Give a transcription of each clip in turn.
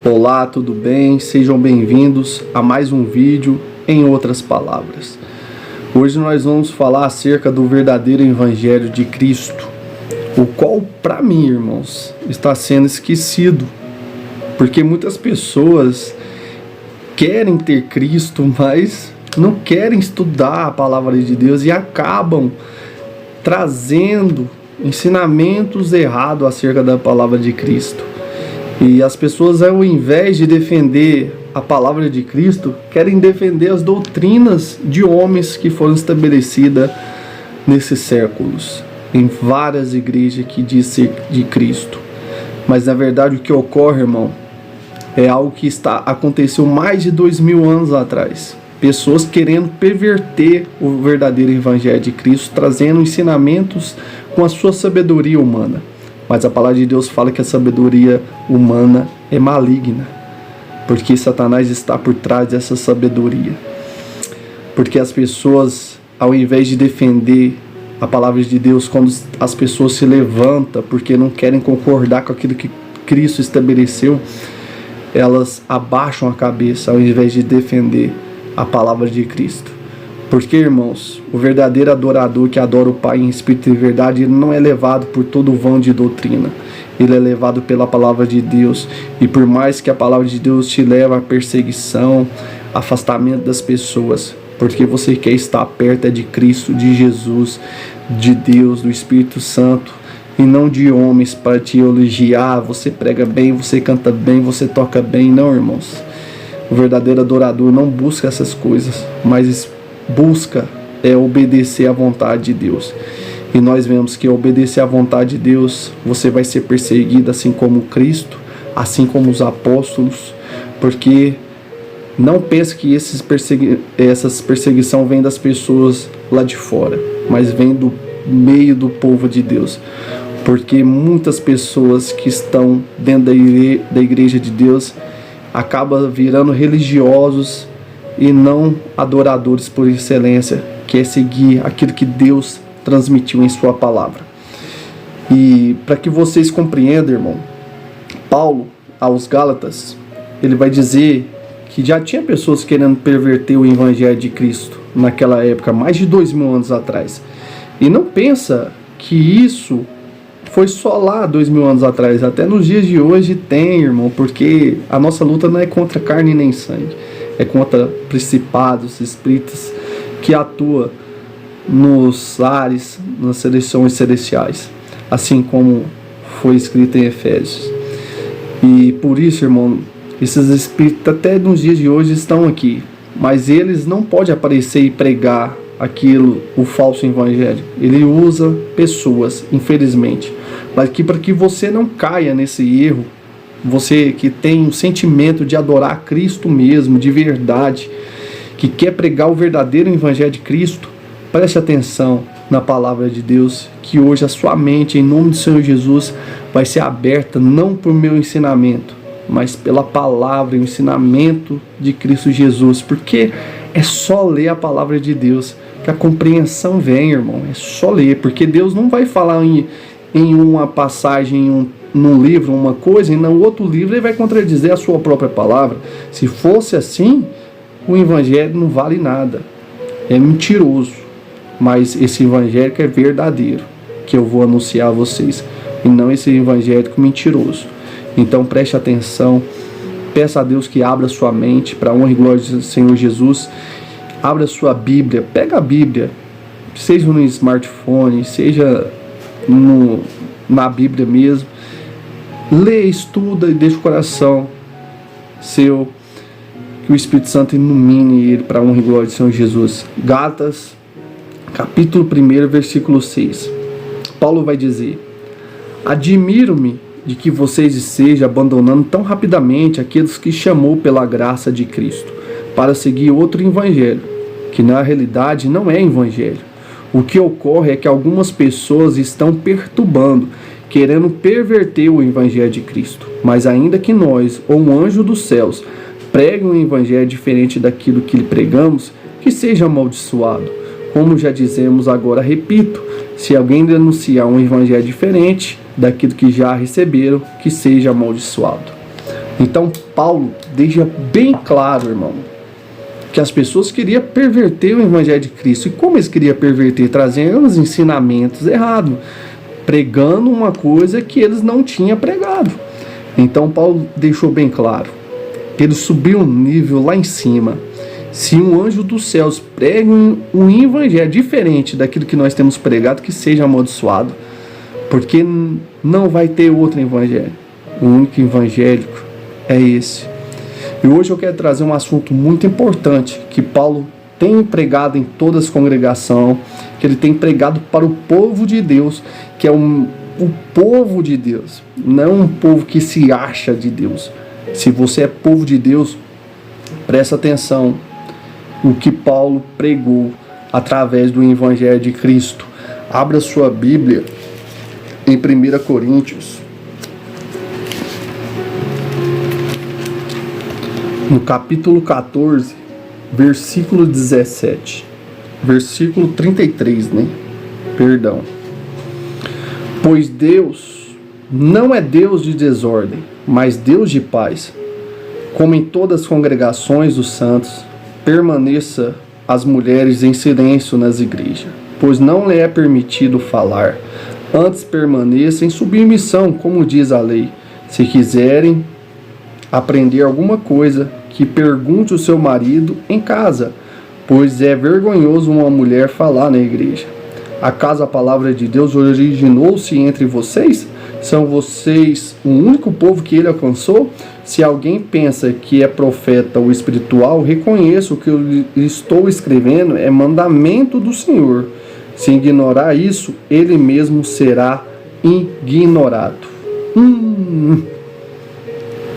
Olá, tudo bem? Sejam bem-vindos a mais um vídeo em outras palavras. Hoje nós vamos falar acerca do verdadeiro Evangelho de Cristo, o qual, para mim, irmãos, está sendo esquecido, porque muitas pessoas querem ter Cristo, mas não querem estudar a palavra de Deus e acabam trazendo ensinamentos errados acerca da palavra de Cristo. E as pessoas, ao invés de defender a palavra de Cristo, querem defender as doutrinas de homens que foram estabelecidas nesses séculos, em várias igrejas que dizem de Cristo. Mas na verdade o que ocorre, irmão, é algo que aconteceu mais de 2000 anos atrás. Pessoas querendo perverter o verdadeiro Evangelho de Cristo, trazendo ensinamentos com a sua sabedoria humana. Mas a palavra de Deus fala que a sabedoria humana é maligna, porque Satanás está por trás dessa sabedoria. Porque as pessoas, ao invés de defender a palavra de Deus, quando as pessoas se levantam porque não querem concordar com aquilo que Cristo estabeleceu, elas abaixam a cabeça ao invés de defender a palavra de Cristo. Porque, irmãos, o verdadeiro adorador que adora o Pai em espírito e verdade, ele não é levado por todo o vão de doutrina. Ele é levado pela palavra de Deus. E por mais que a palavra de Deus te leve à perseguição, afastamento das pessoas, porque você quer estar perto de Cristo, de Jesus, de Deus, do Espírito Santo, e não de homens para te elogiar. Você prega bem, você canta bem, você toca bem. Não, irmãos. O verdadeiro adorador não busca essas coisas, mas busca obedecer à vontade de Deus. E nós vemos que ao obedecer à vontade de Deus, você vai ser perseguido assim como Cristo, assim como os apóstolos, porque não pense que essas perseguições vêm das pessoas lá de fora, mas vêm do meio do povo de Deus. Porque muitas pessoas que estão dentro da igreja de Deus acabam virando religiosos e não adoradores por excelência, que é seguir aquilo que Deus transmitiu em sua palavra. E para que vocês compreendam, irmão, Paulo aos Gálatas, ele vai dizer que já tinha pessoas querendo perverter o Evangelho de Cristo naquela época, mais de 2000 anos atrás. E não pensa que isso foi só lá 2000 anos atrás, até nos dias de hoje tem, irmão, porque a nossa luta não é contra carne nem sangue, é contra principados, espíritos que atuam nos ares, nas seleções celestiais, assim como foi escrito em Efésios. E por isso, irmão, esses espíritos até nos dias de hoje estão aqui, mas eles não podem aparecer e pregar aquilo, o falso evangelho. Ele usa pessoas, infelizmente, mas que para que você não caia nesse erro, você que tem um sentimento de adorar a Cristo mesmo, de verdade, que quer pregar o verdadeiro Evangelho de Cristo, preste atenção na palavra de Deus, que hoje a sua mente, em nome do Senhor Jesus, vai ser aberta não por meu ensinamento, mas pela palavra e o ensinamento de Cristo Jesus, porque é só ler a palavra de Deus que a compreensão vem, irmão. É só ler, porque Deus não vai falar em uma passagem, num livro uma coisa, e no outro livro ele vai contradizer a sua própria palavra. Se fosse assim, o evangelho não vale nada, é mentiroso. Mas esse evangelho é verdadeiro, que eu vou anunciar a vocês, e não esse evangélico mentiroso. Então preste atenção, peça a Deus que abra sua mente para a honra e glória do Senhor Jesus. Abra sua Bíblia, pega a Bíblia, seja no smartphone, seja na Bíblia mesmo. Lê, estuda e deixa o coração seu, que o Espírito Santo ilumine ele para a honra e glória do Senhor Jesus. Gálatas, capítulo 1, versículo 6. Paulo vai dizer: admiro-me de que vocês estejam abandonando tão rapidamente aqueles que chamou pela graça de Cristo, para seguir outro evangelho, que na realidade não é evangelho. O que ocorre é que algumas pessoas estão perturbando, querendo perverter o Evangelho de Cristo. Mas ainda que nós, ou um anjo dos céus, pregue um Evangelho diferente daquilo que lhe pregamos, que seja amaldiçoado. Como já dizemos, agora repito, se alguém denunciar um Evangelho diferente daquilo que já receberam, que seja amaldiçoado. Então Paulo deixa bem claro, irmão, que as pessoas queriam perverter o evangelho de Cristo. E como eles queriam perverter? Trazendo os ensinamentos errados, pregando uma coisa que eles não tinham pregado. Então Paulo deixou bem claro que ele subiu um nível lá em cima. Se um anjo dos céus prega um evangelho diferente daquilo que nós temos pregado, que seja amaldiçoado, porque não vai ter outro evangelho. O único evangélico é esse. E hoje eu quero trazer um assunto muito importante que Paulo tem pregado em todas as congregações, que ele tem pregado para o povo de Deus, que é o povo de Deus, não um povo que se acha de Deus. Se você é povo de Deus, presta atenção o que Paulo pregou através do evangelho de Cristo. Abra sua Bíblia em 1 Coríntios, no capítulo 14, versículo 17, versículo 33, Perdão. Pois Deus não é Deus de desordem, mas Deus de paz. Como em todas as congregações dos santos, permaneça as mulheres em silêncio nas igrejas, pois não lhe é permitido falar. Antes permaneça em submissão, como diz a lei. Se quiserem aprender alguma coisa, que pergunte o seu marido em casa, pois é vergonhoso uma mulher falar na igreja. Acaso a palavra de Deus originou-se entre vocês? São vocês o único povo que ele alcançou? Se alguém pensa que é profeta ou espiritual, reconheça o que eu estou escrevendo é mandamento do Senhor. Se ignorar isso, ele mesmo será ignorado.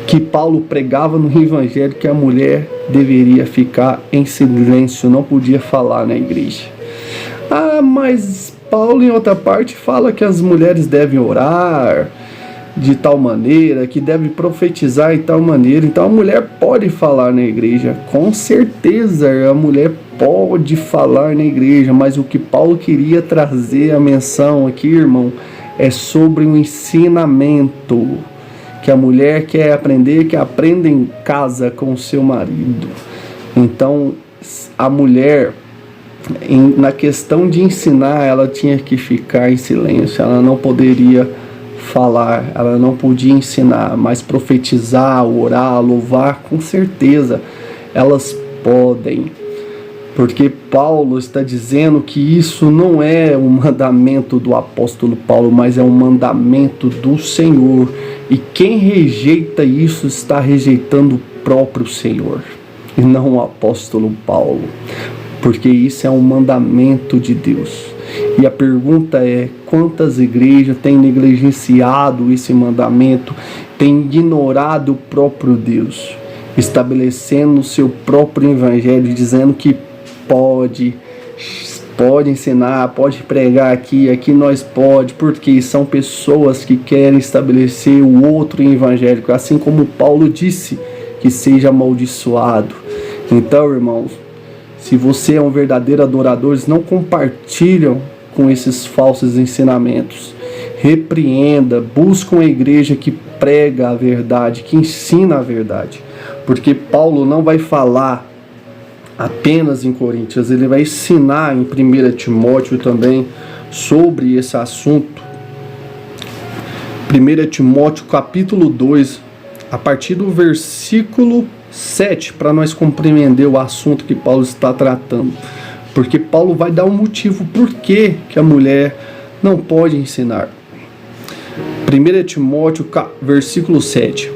Que Paulo pregava no evangelho que a mulher deveria ficar em silêncio, não podia falar na igreja. Mas Paulo em outra parte fala que as mulheres devem orar de tal maneira, que devem profetizar de tal maneira. Então a mulher pode falar na igreja, com certeza a mulher pode falar na igreja, mas o que Paulo queria trazer a menção aqui, irmão, é sobre o ensinamento que a mulher quer aprender, que aprenda em casa com o seu marido. Então a mulher, na questão de ensinar, ela tinha que ficar em silêncio, ela não poderia falar, ela não podia ensinar, mas profetizar, orar, louvar, com certeza elas podem, porque Paulo está dizendo que isso não é um mandamento do apóstolo Paulo, mas é um mandamento do Senhor, e quem rejeita isso está rejeitando o próprio Senhor e não o apóstolo Paulo, porque isso é um mandamento de Deus. E a pergunta é: quantas igrejas têm negligenciado esse mandamento, têm ignorado o próprio Deus, estabelecendo o seu próprio evangelho, dizendo que pode ensinar, pode pregar aqui nós pode, porque são pessoas que querem estabelecer o outro evangélico, assim como Paulo disse, que seja amaldiçoado. Então, irmãos, se você é um verdadeiro adorador, eles não compartilham com esses falsos ensinamentos. Repreenda, busca uma igreja que prega a verdade, que ensina a verdade. Porque Paulo não vai falar apenas em Coríntios, ele vai ensinar em 1 Timóteo também sobre esse assunto. 1 Timóteo capítulo 2, a partir do versículo 7, para nós compreender o assunto que Paulo está tratando. Porque Paulo vai dar um motivo por que a mulher não pode ensinar. 1 Timóteo, versículo 7.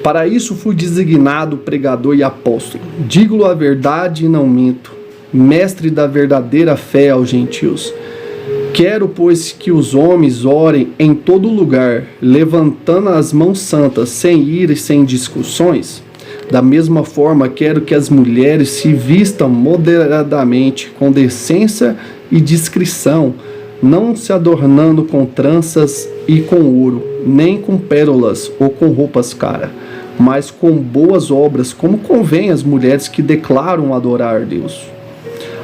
Para isso fui designado pregador e apóstolo. Digo-lhe a verdade e não minto. Mestre da verdadeira fé aos gentios. Quero, pois, que os homens orem em todo lugar, levantando as mãos santas, sem ira e sem discussões. Da mesma forma, quero que as mulheres se vistam moderadamente, com decência e discrição, não se adornando com tranças e com ouro, nem com pérolas ou com roupas caras, mas com boas obras, como convém às mulheres que declaram adorar a Deus.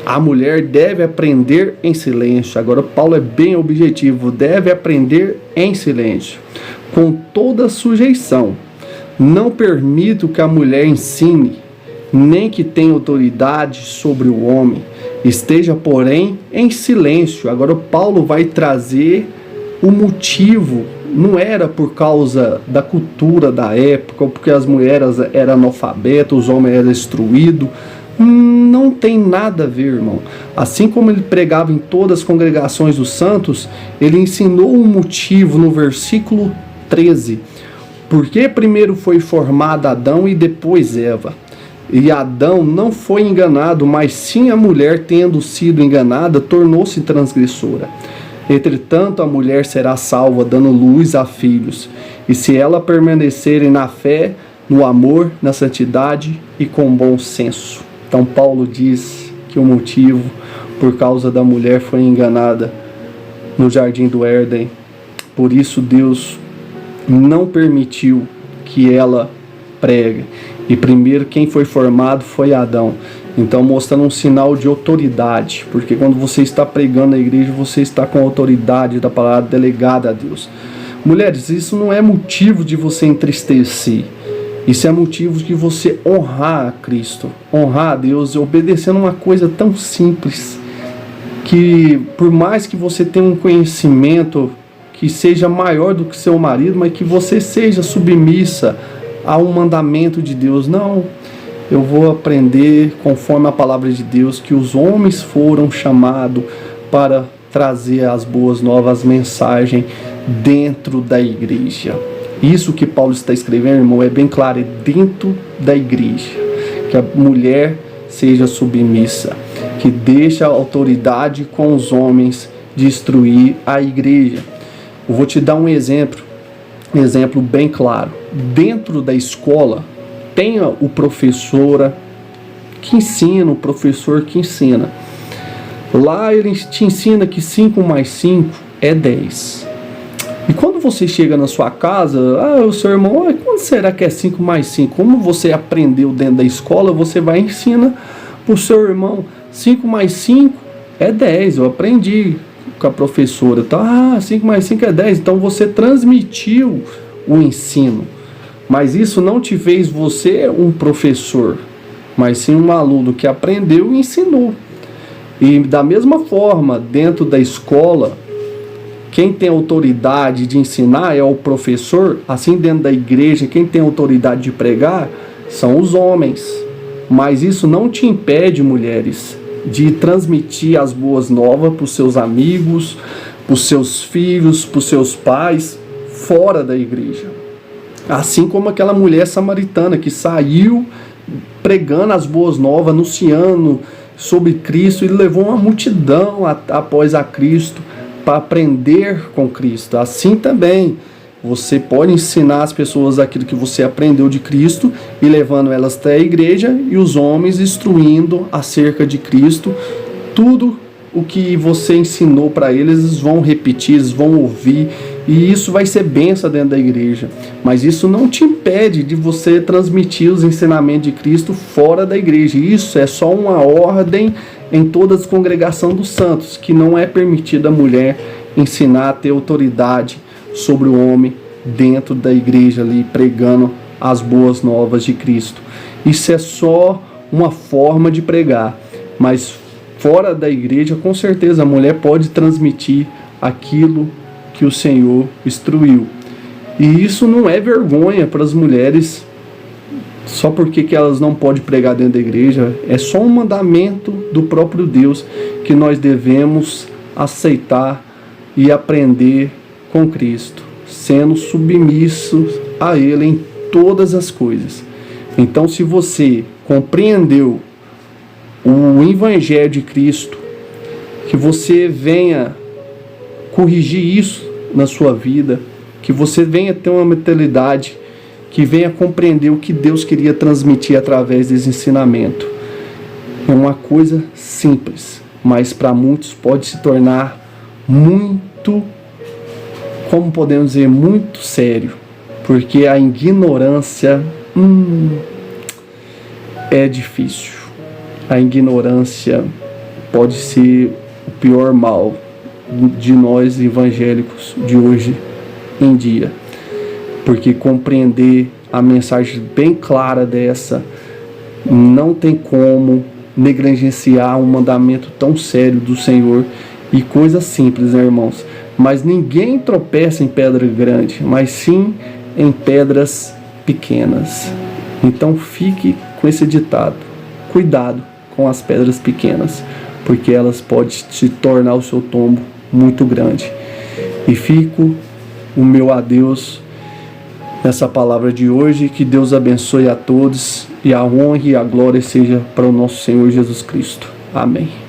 A mulher deve aprender em silêncio. Agora Paulo é bem objetivo, deve aprender em silêncio, com toda sujeição. Não permito que a mulher ensine, nem que tenha autoridade sobre o homem. Esteja, porém, em silêncio. Agora Paulo vai trazer o motivo. Não era por causa da cultura da época, ou porque as mulheres eram analfabetas, os homens eram instruídos. Não tem nada a ver, irmão. Assim como ele pregava em todas as congregações dos santos, ele ensinou um motivo no versículo 13. Porque primeiro foi formado Adão e depois Eva. E Adão não foi enganado, mas sim a mulher, tendo sido enganada, tornou-se transgressora. Entretanto, a mulher será salva, dando luz a filhos. E se ela permanecerem na fé, no amor, na santidade e com bom senso. Então Paulo diz que o motivo por causa da mulher foi enganada no jardim do Éden. Por isso Deus não permitiu que ela pregue. E primeiro quem foi formado foi Adão. Então mostrando um sinal de autoridade. Porque quando você está pregando na igreja, você está com a autoridade da palavra delegada a Deus. Mulheres, isso não é motivo de você entristecer. Isso é motivo de você honrar a Cristo, honrar a Deus, obedecendo uma coisa tão simples, que por mais que você tenha um conhecimento que seja maior do que seu marido, mas que você seja submissa a um mandamento de Deus. Não, eu vou aprender conforme a palavra de Deus, que os homens foram chamados para trazer as boas novas, as mensagens dentro da igreja. Isso que Paulo está escrevendo, irmão, é bem claro, é dentro da igreja. Que a mulher seja submissa, que deixe a autoridade com os homens de instruir a igreja. Eu vou te dar um exemplo bem claro. Dentro da escola, tem o professora que ensina, o professor que ensina. Lá ele te ensina que 5 mais 5 é 10. E quando você chega na sua casa, o seu irmão, quando será que é 5 mais 5? Como você aprendeu dentro da escola, você vai e ensina para o seu irmão, 5 mais 5 é 10, eu aprendi com a professora. Tá? 5 mais 5 é 10, então você transmitiu o ensino. Mas isso não te fez você um professor, mas sim um aluno que aprendeu e ensinou. E da mesma forma, dentro da escola, quem tem autoridade de ensinar é o professor. Assim, dentro da igreja, quem tem autoridade de pregar são os homens. Mas isso não te impede, mulheres, de transmitir as boas novas para os seus amigos, para os seus filhos, para os seus pais, fora da igreja. Assim como aquela mulher samaritana que saiu pregando as boas novas, anunciando sobre Cristo, e levou uma multidão após a Cristo para aprender com Cristo. Assim também você pode ensinar as pessoas aquilo que você aprendeu de Cristo e levando elas até a igreja, e os homens instruindo acerca de Cristo. Tudo o que você ensinou para eles, eles vão repetir, eles vão ouvir, e isso vai ser bênção dentro da igreja. Mas isso não te impede de você transmitir os ensinamentos de Cristo fora da igreja. Isso é só uma ordem em toda a congregação dos santos, que não é permitida a mulher ensinar, ter autoridade sobre o homem dentro da igreja ali, pregando as boas novas de Cristo. Isso é só uma forma de pregar, mas fora da igreja, com certeza a mulher pode transmitir aquilo que o Senhor instruiu. E isso não é vergonha para as mulheres, só porque que elas não podem pregar dentro da igreja. É só um mandamento do próprio Deus que nós devemos aceitar e aprender com Cristo, sendo submissos a Ele em todas as coisas. Então, se você compreendeu o Evangelho de Cristo, que você venha corrigir isso na sua vida, que você venha ter uma mentalidade, que venha compreender o que Deus queria transmitir através desse ensinamento. É uma coisa simples, mas para muitos pode se tornar muito, como podemos dizer, muito sério, porque a ignorância é difícil. A ignorância pode ser o pior mal de nós evangélicos de hoje em dia, porque compreender a mensagem bem clara dessa. Não tem como negligenciar um mandamento tão sério do Senhor e coisa simples, né, irmãos? Mas ninguém tropeça em pedra grande, mas sim em pedras pequenas. Então fique com esse ditado: cuidado com as pedras pequenas, porque elas podem se tornar o seu tombo muito grande. E fico o meu adeus nessa palavra de hoje. Que Deus abençoe a todos e a honra e a glória seja para o nosso Senhor Jesus Cristo. Amém.